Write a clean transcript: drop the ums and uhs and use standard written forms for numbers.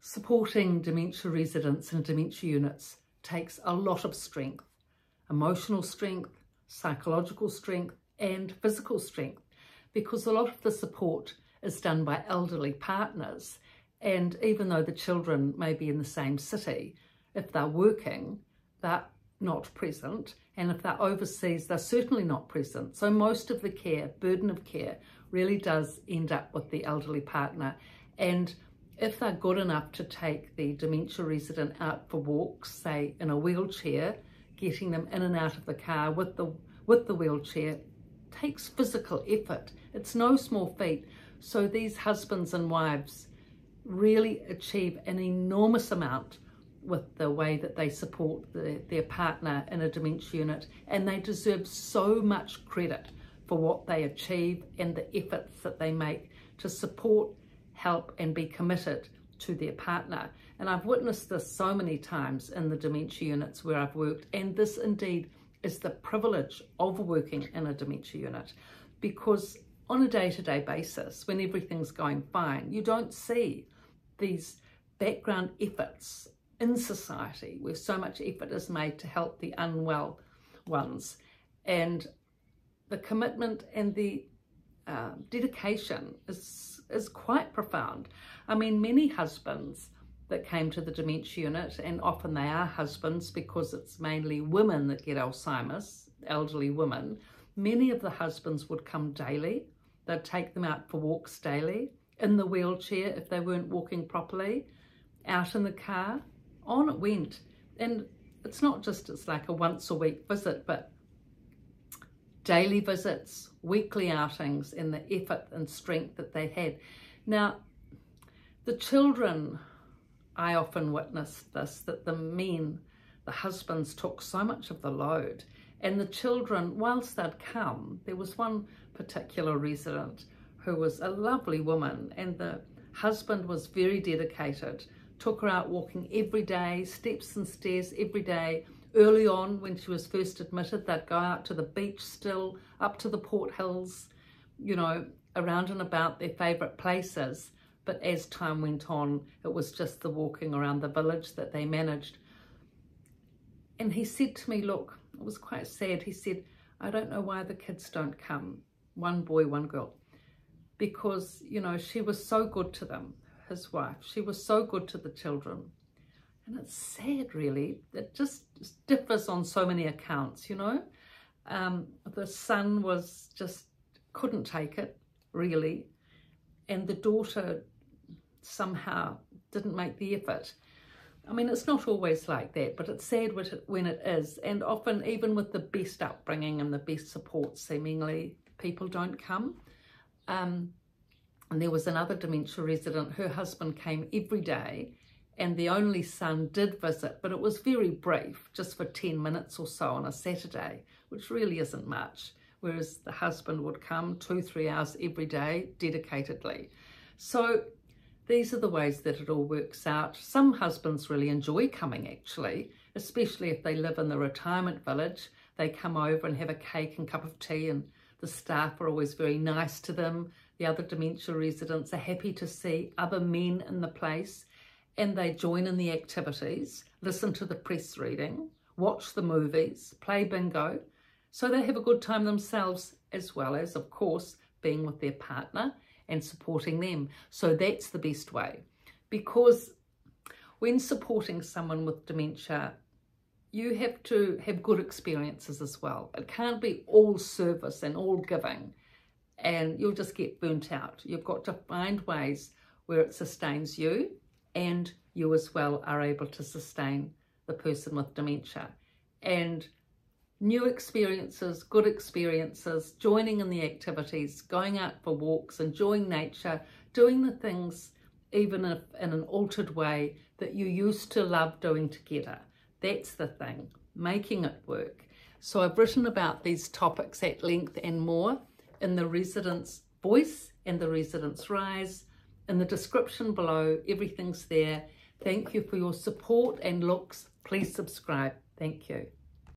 Supporting dementia residents in dementia units takes a lot of strength, emotional strength, psychological strength and physical strength, because a lot of the support is done by elderly partners, and even though the children may be in the same city, if they're working, they're not present, and if they're overseas, they're certainly not present. So most of the care, burden of care, really does end up with the elderly partner. And if they're good enough to take the dementia resident out for walks, say in a wheelchair, getting them in and out of the car with the wheelchair takes physical effort. It's no small feat. So these husbands and wives really achieve an enormous amount with the way that they support their partner in a dementia unit, and they deserve so much credit for what they achieve and the efforts that they make to support, help and be committed to their partner. And I've witnessed this so many times in the dementia units where I've worked, and this indeed is the privilege of working in a dementia unit, because on a day-to-day basis, when everything's going fine, you don't see these background efforts in society where so much effort is made to help the unwell ones, and the commitment and the dedication is quite profound. I mean, many husbands that came to the dementia unit, and often they are husbands because it's mainly women that get Alzheimer's, elderly women, many of the husbands would come daily. They'd take them out for walks daily, in the wheelchair if they weren't walking properly, out in the car, on it went. And it's not just, it's like a once a week visit, but daily visits, weekly outings, and the effort and strength that they had. Now, the children, I often witnessed this, that the men, the husbands took so much of the load, and the children, whilst they'd come, there was one particular resident who was a lovely woman, and the husband was very dedicated, took her out walking every day, steps and stairs every day. Early on, when she was first admitted, they'd go out to the beach still, up to the Port Hills, you know, around and about their favourite places. But as time went on, it was just the walking around the village that they managed. And he said to me, look, it was quite sad. He said, I don't know why the kids don't come. One boy, one girl. Because, you know, she was so good to them, his wife. She was so good to the children. And it's sad, really. It just differs on so many accounts, you know. The son was just, couldn't take it, really. And the daughter somehow didn't make the effort. I mean, it's not always like that, but it's sad when it is. And often, even with the best upbringing and the best support, seemingly, people don't come. And there was another dementia resident, her husband came every day, and the only son did visit, but it was very brief, just for 10 minutes or so on a Saturday, which really isn't much, whereas the husband would come 2-3 hours every day, dedicatedly. So these are the ways that it all works out. Some husbands really enjoy coming, actually, especially if they live in the retirement village. They come over and have a cake and cup of tea, and the staff are always very nice to them. The other dementia residents are happy to see other men in the place, and they join in the activities, listen to the press reading, watch the movies, play bingo. So they have a good time themselves, as well as, of course, being with their partner and supporting them. So that's the best way, because when supporting someone with dementia, you have to have good experiences as well. It can't be all service and all giving, and you'll just get burnt out. You've got to find ways where it sustains you, and you as well are able to sustain the person with dementia. And new experiences, good experiences, joining in the activities, going out for walks, enjoying nature, doing the things, even if in an altered way, that you used to love doing together. That's the thing, making it work. So I've written about these topics at length and more in the Resident's Voice and the Resident's Rise. In the description below, everything's there. Thank you for your support and looks. Please subscribe. Thank you.